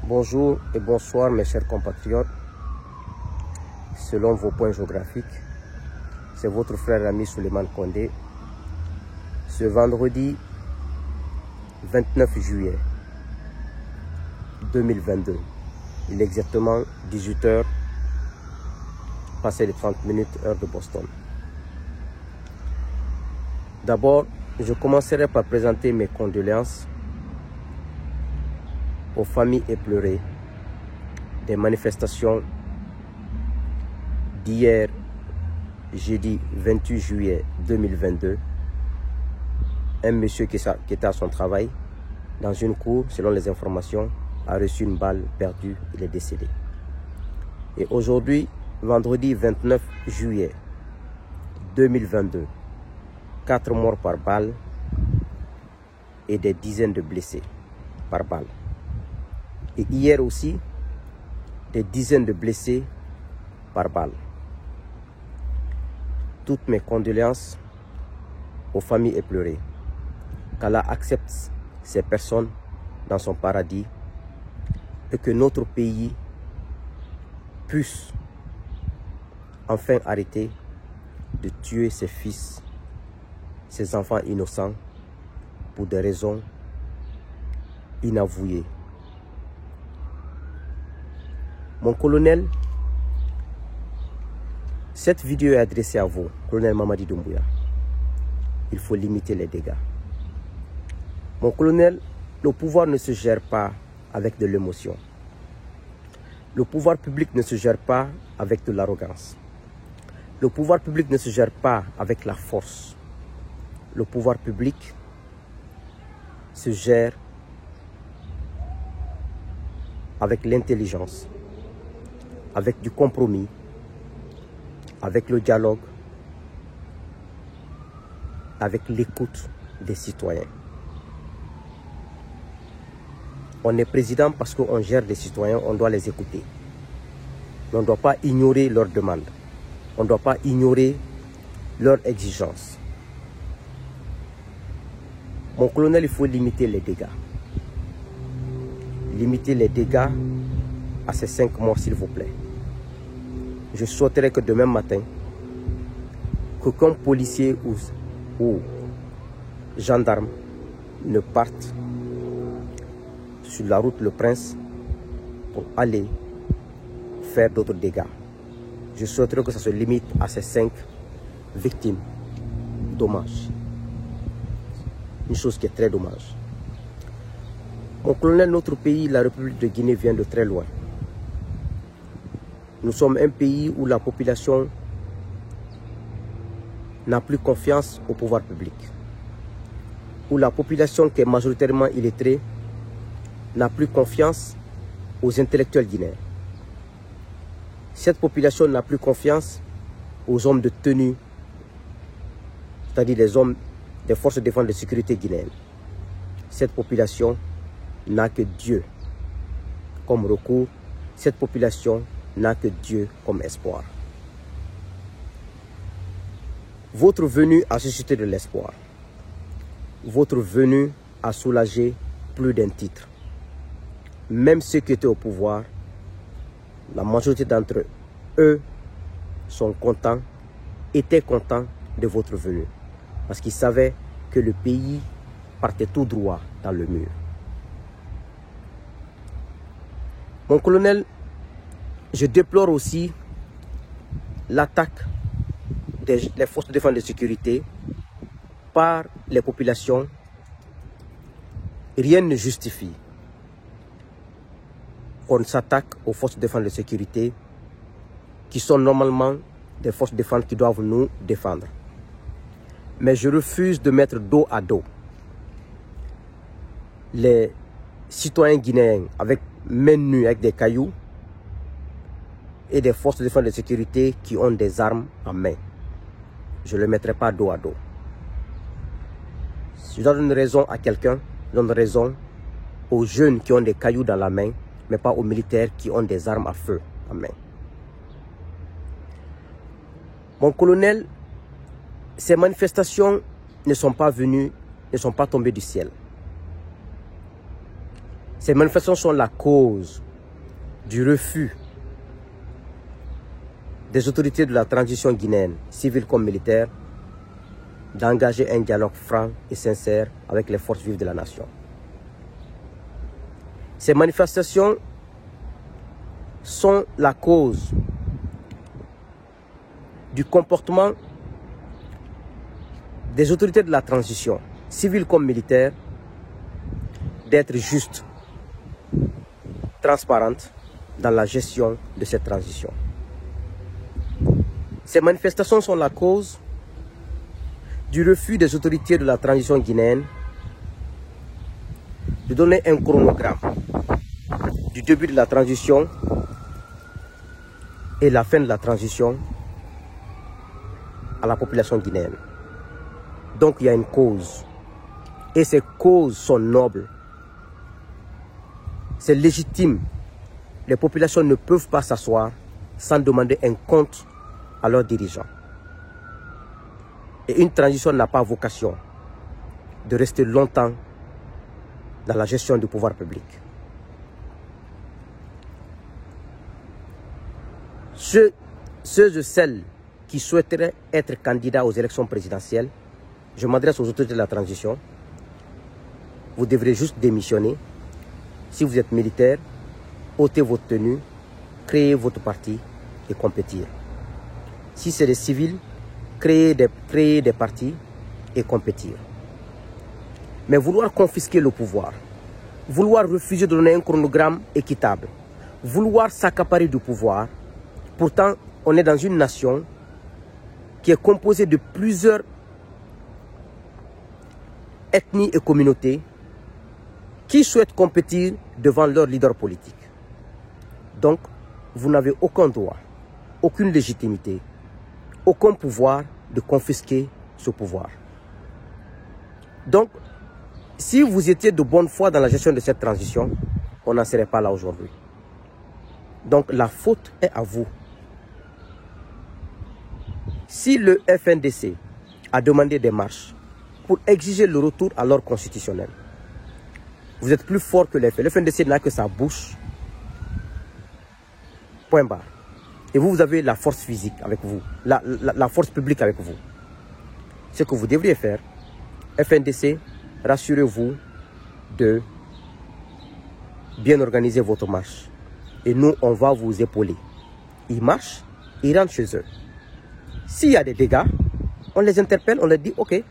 Bonjour et bonsoir mes chers compatriotes. Selon vos points géographiques, c'est votre frère et ami Souleymane Condé. Ce vendredi 29 juillet 2022, il est exactement 18 h, passé les 30 minutes, heure de Boston. D'abord, je commencerai par présenter mes condoléances aux familles éplorées des manifestations d'hier, jeudi 28 juillet 2022. Un monsieur qui était à son travail dans une cour, selon les informations, a reçu une balle perdue, il est décédé. Et aujourd'hui, vendredi 29 juillet 2022, 4 morts par balle et des dizaines de blessés par balle. Et hier aussi, des dizaines de blessés par balle. Toutes mes condoléances aux familles éplorées. Qu'Allah accepte ces personnes dans son paradis et que notre pays puisse enfin arrêter de tuer ses fils, ses enfants innocents pour des raisons inavouées. Mon colonel, cette vidéo est adressée à vous, colonel Mamadi Doumbouya. Il faut limiter les dégâts. Mon colonel, le pouvoir ne se gère pas avec de l'émotion. Le pouvoir public ne se gère pas avec de l'arrogance. Le pouvoir public ne se gère pas avec la force. Le pouvoir public se gère avec l'intelligence, avec du compromis, avec le dialogue, avec l'écoute des citoyens. On est président parce qu'on gère des citoyens, on doit les écouter. On ne doit pas ignorer leurs demandes. On ne doit pas ignorer leurs exigences. Mon colonel, il faut limiter les dégâts. Limiter les dégâts à ces 5 morts, s'il vous plaît. Je souhaiterais que demain matin, qu'aucun policier ou gendarme ne parte sur la route Le Prince pour aller faire d'autres dégâts. Je souhaiterais que ça se limite à ces 5 victimes. Dommage. Une chose qui est très dommage. Mon colonel, notre pays, la République de Guinée, vient de très loin. Nous sommes un pays où la population n'a plus confiance au pouvoir public. Où la population qui est majoritairement illettrée n'a plus confiance aux intellectuels guinéens. Cette population n'a plus confiance aux hommes de tenue, c'est-à-dire les hommes des forces de défense et de sécurité guinéennes. Cette population n'a que Dieu comme recours. Cette population n'a que Dieu comme espoir. Votre venue a suscité de l'espoir. Votre venue a soulagé plus d'un titre. Même ceux qui étaient au pouvoir, la majorité d'entre eux sont contents, étaient contents de votre venue. Parce qu'ils savaient que le pays partait tout droit dans le mur. Mon colonel, je déplore aussi l'attaque des forces de défense et de sécurité par les populations. Rien ne justifie qu'on s'attaque aux forces de défense et de sécurité qui sont normalement des forces de défense qui doivent nous défendre. Mais je refuse de mettre dos à dos les citoyens guinéens avec main nue, avec des cailloux, et des forces de défense et de sécurité qui ont des armes en main. Je ne le mettrai pas dos à dos. Si je donne une raison à quelqu'un, je donne raison aux jeunes qui ont des cailloux dans la main, mais pas aux militaires qui ont des armes à feu en main. Mon colonel, ces manifestations ne sont pas venues, ne sont pas tombées du ciel. Ces manifestations sont la cause du refus des autorités de la transition guinéenne, civiles comme militaires, d'engager un dialogue franc et sincère avec les forces vives de la nation. Ces manifestations sont la cause du comportement des autorités de la transition, civiles comme militaires, d'être justes, transparentes dans la gestion de cette transition. Ces manifestations sont la cause du refus des autorités de la transition guinéenne de donner un chronogramme du début de la transition et la fin de la transition à la population guinéenne. Donc il y a une cause. Et ces causes sont nobles. C'est légitime. Les populations ne peuvent pas s'asseoir sans demander un compte à leurs dirigeants. Et une transition n'a pas vocation de rester longtemps dans la gestion du pouvoir public. Ceux et celles qui souhaiteraient être candidats aux élections présidentielles, je m'adresse aux autorités de la transition, vous devrez juste démissionner. Si vous êtes militaire, ôtez votre tenue, créez votre parti et compétir. Si c'est des civils, créez des partis et compétir. Mais vouloir confisquer le pouvoir, vouloir refuser de donner un chronogramme équitable, vouloir s'accaparer du pouvoir, pourtant on est dans une nation qui est composée de plusieurs ethnies et communautés qui souhaitent compétir devant leur leader politique. Donc, vous n'avez aucun droit, aucune légitimité, aucun pouvoir de confisquer ce pouvoir. Donc, si vous étiez de bonne foi dans la gestion de cette transition, on n'en serait pas là aujourd'hui. Donc, la faute est à vous. Si le FNDC a demandé des marches pour exiger le retour à l'ordre constitutionnel, vous êtes plus fort que le FNDC n'a que sa bouche. Point barre. Et vous avez la force physique avec vous, la force publique avec vous. Ce que vous devriez faire, FNDC, rassurez-vous de bien organiser votre marche. Et nous, on va vous épauler. Ils marchent, ils rentrent chez eux. S'il y a des dégâts, on les interpelle, on leur dit, ok,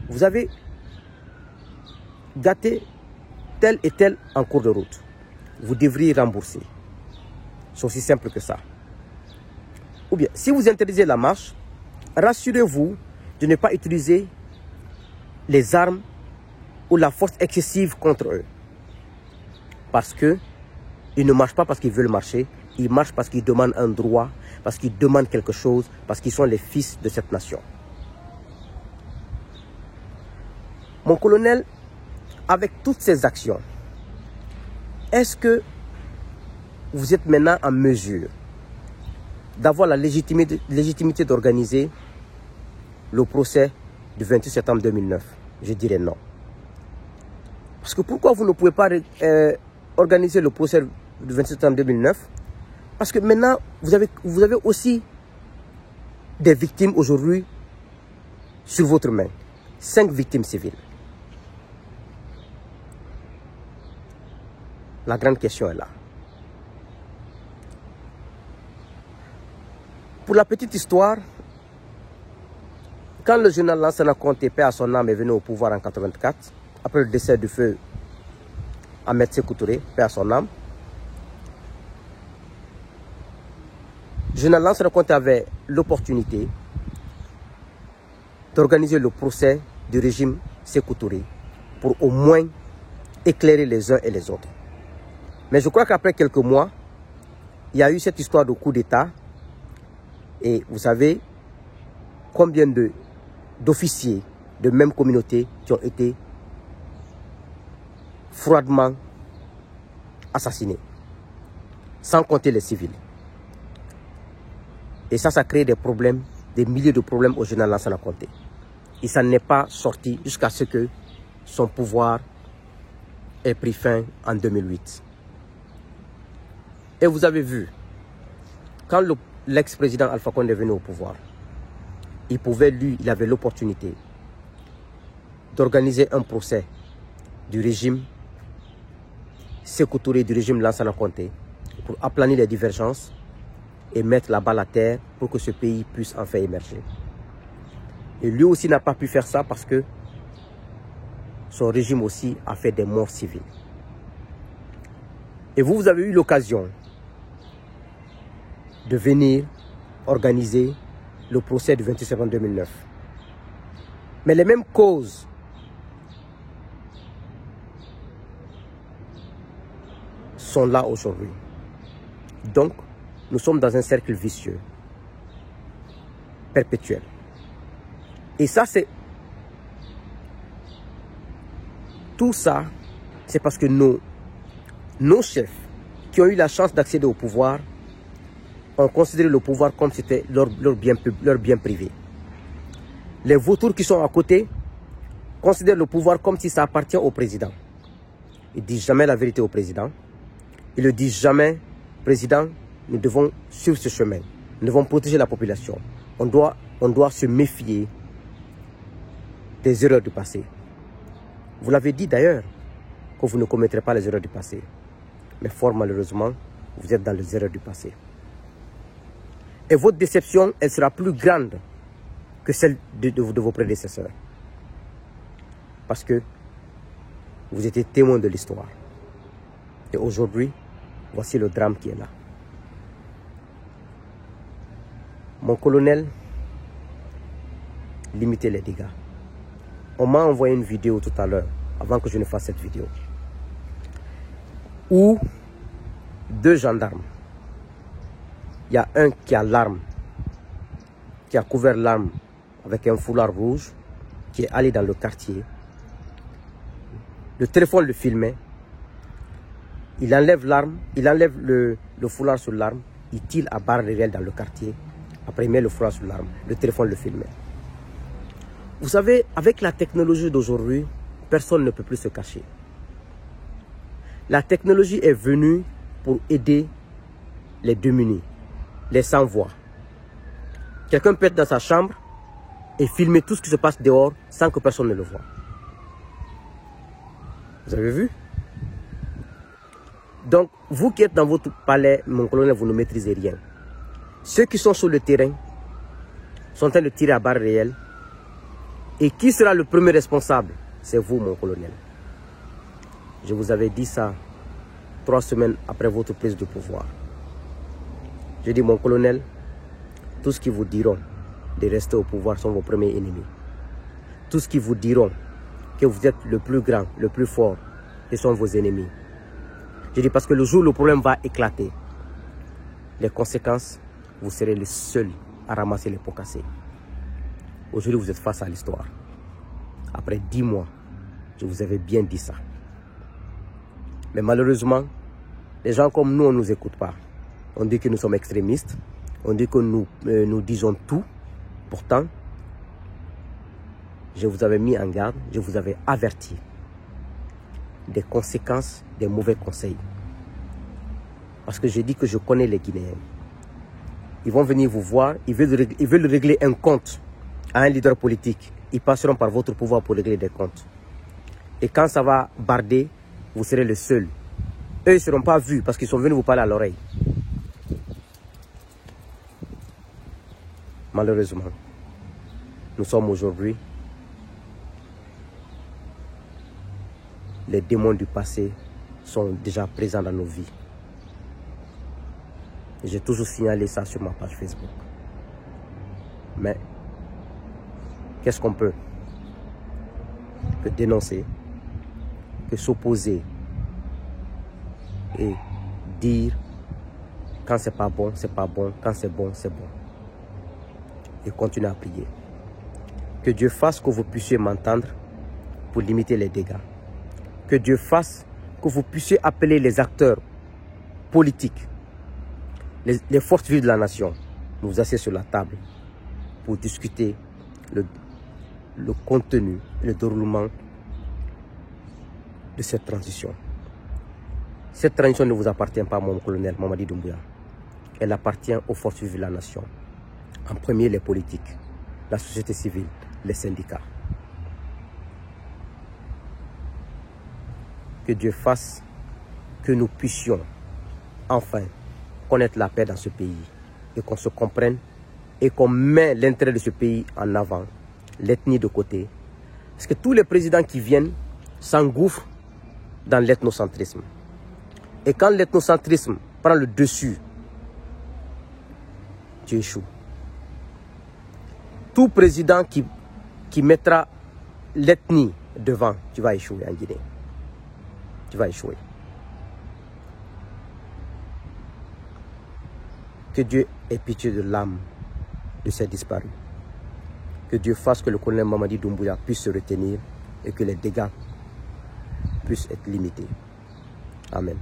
vous avez gâté tel et tel en cours de route. Vous devriez rembourser. C'est aussi simple que ça. Ou bien, si vous interdisez la marche, rassurez-vous de ne pas utiliser les armes ou la force excessive contre eux. Parce que ils ne marchent pas parce qu'ils veulent marcher, ils marchent parce qu'ils demandent un droit, parce qu'ils demandent quelque chose, parce qu'ils sont les fils de cette nation. Mon colonel, avec toutes ces actions, est-ce que vous êtes maintenant en mesure d'avoir la légitimité d'organiser le procès du 28 septembre 2009? Je dirais non. Parce que pourquoi vous ne pouvez pas organiser le procès du 27 septembre 2009? Parce que maintenant, vous avez aussi des victimes aujourd'hui sur votre main. 5 victimes civiles. La grande question est là. Pour la petite histoire, quand le général Lansana Conté, paix à son âme, est venu au pouvoir en 1984, après le décès du feu Ahmed Sékou Touré, paix à son âme, le général Lansana Conté avait l'opportunité d'organiser le procès du régime Sékou Touré pour au moins éclairer les uns et les autres. Mais je crois qu'après quelques mois, il y a eu cette histoire de coup d'État. Et vous savez combien d'officiers de même communauté qui ont été froidement assassinés, sans compter les civils. Et ça crée des problèmes, des milliers de problèmes au général Lansana Conté. Il s'en est pas sorti jusqu'à ce que son pouvoir ait pris fin en 2008. Et vous avez vu, quand l'ex-président Alpha Condé est venu au pouvoir, il avait l'opportunité d'organiser un procès du régime Sékou Touré, du régime Lansana Conté, pour aplanir les divergences et mettre la balle à terre pour que ce pays puisse enfin émerger. Et lui aussi n'a pas pu faire ça parce que son régime aussi a fait des morts civiles. Et vous avez eu l'occasion de venir organiser le procès du 28 septembre 2009. Mais les mêmes causes sont là aujourd'hui. Donc, nous sommes dans un cercle vicieux, perpétuel. Et ça, c'est... Tout ça, c'est parce que nos chefs qui ont eu la chance d'accéder au pouvoir ont considéré le pouvoir comme si c'était leur bien privé. Les vautours qui sont à côté considèrent le pouvoir comme si ça appartient au président. Ils ne disent jamais la vérité au président. Ils ne disent jamais, président, nous devons suivre ce chemin. Nous devons protéger la population. On doit se méfier des erreurs du passé. Vous l'avez dit d'ailleurs, que vous ne commettrez pas les erreurs du passé. Mais fort malheureusement, vous êtes dans les erreurs du passé. Et votre déception, elle sera plus grande que celle de vos prédécesseurs. Parce que vous étiez témoin de l'histoire. Et aujourd'hui, voici le drame qui est là. Mon colonel, limitez les dégâts. On m'a envoyé une vidéo tout à l'heure, avant que je ne fasse cette vidéo, où 2 gendarmes, il y a un qui a l'arme, qui a couvert l'arme avec un foulard rouge, qui est allé dans le quartier. Le téléphone le filmait. Il enlève l'arme, il enlève le foulard sur l'arme, il tire à barre réelle dans le quartier. Après, il met le foulard sur l'arme. Le téléphone le filmait. Vous savez, avec la technologie d'aujourd'hui, personne ne peut plus se cacher. La technologie est venue pour aider les démunis, les sans-voix. Quelqu'un peut être dans sa chambre et filmer tout ce qui se passe dehors sans que personne ne le voie. Vous avez vu? Donc, vous qui êtes dans votre palais, mon colonel, vous ne maîtrisez rien. Ceux qui sont sur le terrain sont en train de tirer à barre réelle. Et qui sera le premier responsable? C'est vous, mon colonel. Je vous avais dit ça 3 semaines après votre prise de pouvoir. Je dis, mon colonel, tous ceux qui vous diront de rester au pouvoir sont vos premiers ennemis. Tous ceux qui vous diront que vous êtes le plus grand, le plus fort, ils sont vos ennemis. Je dis parce que le jour où le problème va éclater, les conséquences, vous serez les seuls à ramasser les pots cassés. Aujourd'hui, vous êtes face à l'histoire. Après 10 mois, je vous avais bien dit ça. Mais malheureusement, les gens comme nous, on ne nous écoute pas. On dit que nous sommes extrémistes. On dit que nous disons tout. Pourtant, je vous avais mis en garde, je vous avais averti des conséquences des mauvais conseils. Parce que j'ai dit que je connais les Guinéens. Ils vont venir vous voir, ils veulent régler un compte à un leader politique. Ils passeront par votre pouvoir pour régler des comptes. Et quand ça va barder, vous serez le seul. Eux, ils ne seront pas vus parce qu'ils sont venus vous parler à l'oreille. Malheureusement, nous sommes aujourd'hui les démons du passé sont déjà présents dans nos vies. Et j'ai toujours signalé ça sur ma page Facebook. Mais qu'est-ce qu'on peut que dénoncer, que s'opposer et dire quand c'est pas bon, c'est pas bon, quand c'est bon, c'est bon. Et continuer à prier. Que Dieu fasse que vous puissiez m'entendre pour limiter les dégâts. Que Dieu fasse que vous puissiez appeler les acteurs politiques, les forces vives de la nation, nous asseoir sur la table pour discuter le contenu et le déroulement de cette transition. Cette transition ne vous appartient pas, mon colonel Mamadi Doumbouya. Elle appartient aux forces vives de la nation. En premier, les politiques, la société civile, les syndicats. Que Dieu fasse que nous puissions enfin connaître la paix dans ce pays et qu'on se comprenne et qu'on met l'intérêt de ce pays en avant, l'ethnie de côté. Parce que tous les présidents qui viennent s'engouffrent dans l'ethnocentrisme. Et quand l'ethnocentrisme prend le dessus, tu échoues. Tout président qui mettra l'ethnie devant, tu vas échouer en Guinée. Tu vas échouer. Que Dieu ait pitié de l'âme de ces disparus. Que Dieu fasse que le colonel Mamadi Doumbouya puisse se retenir et que les dégâts puissent être limités. Amen.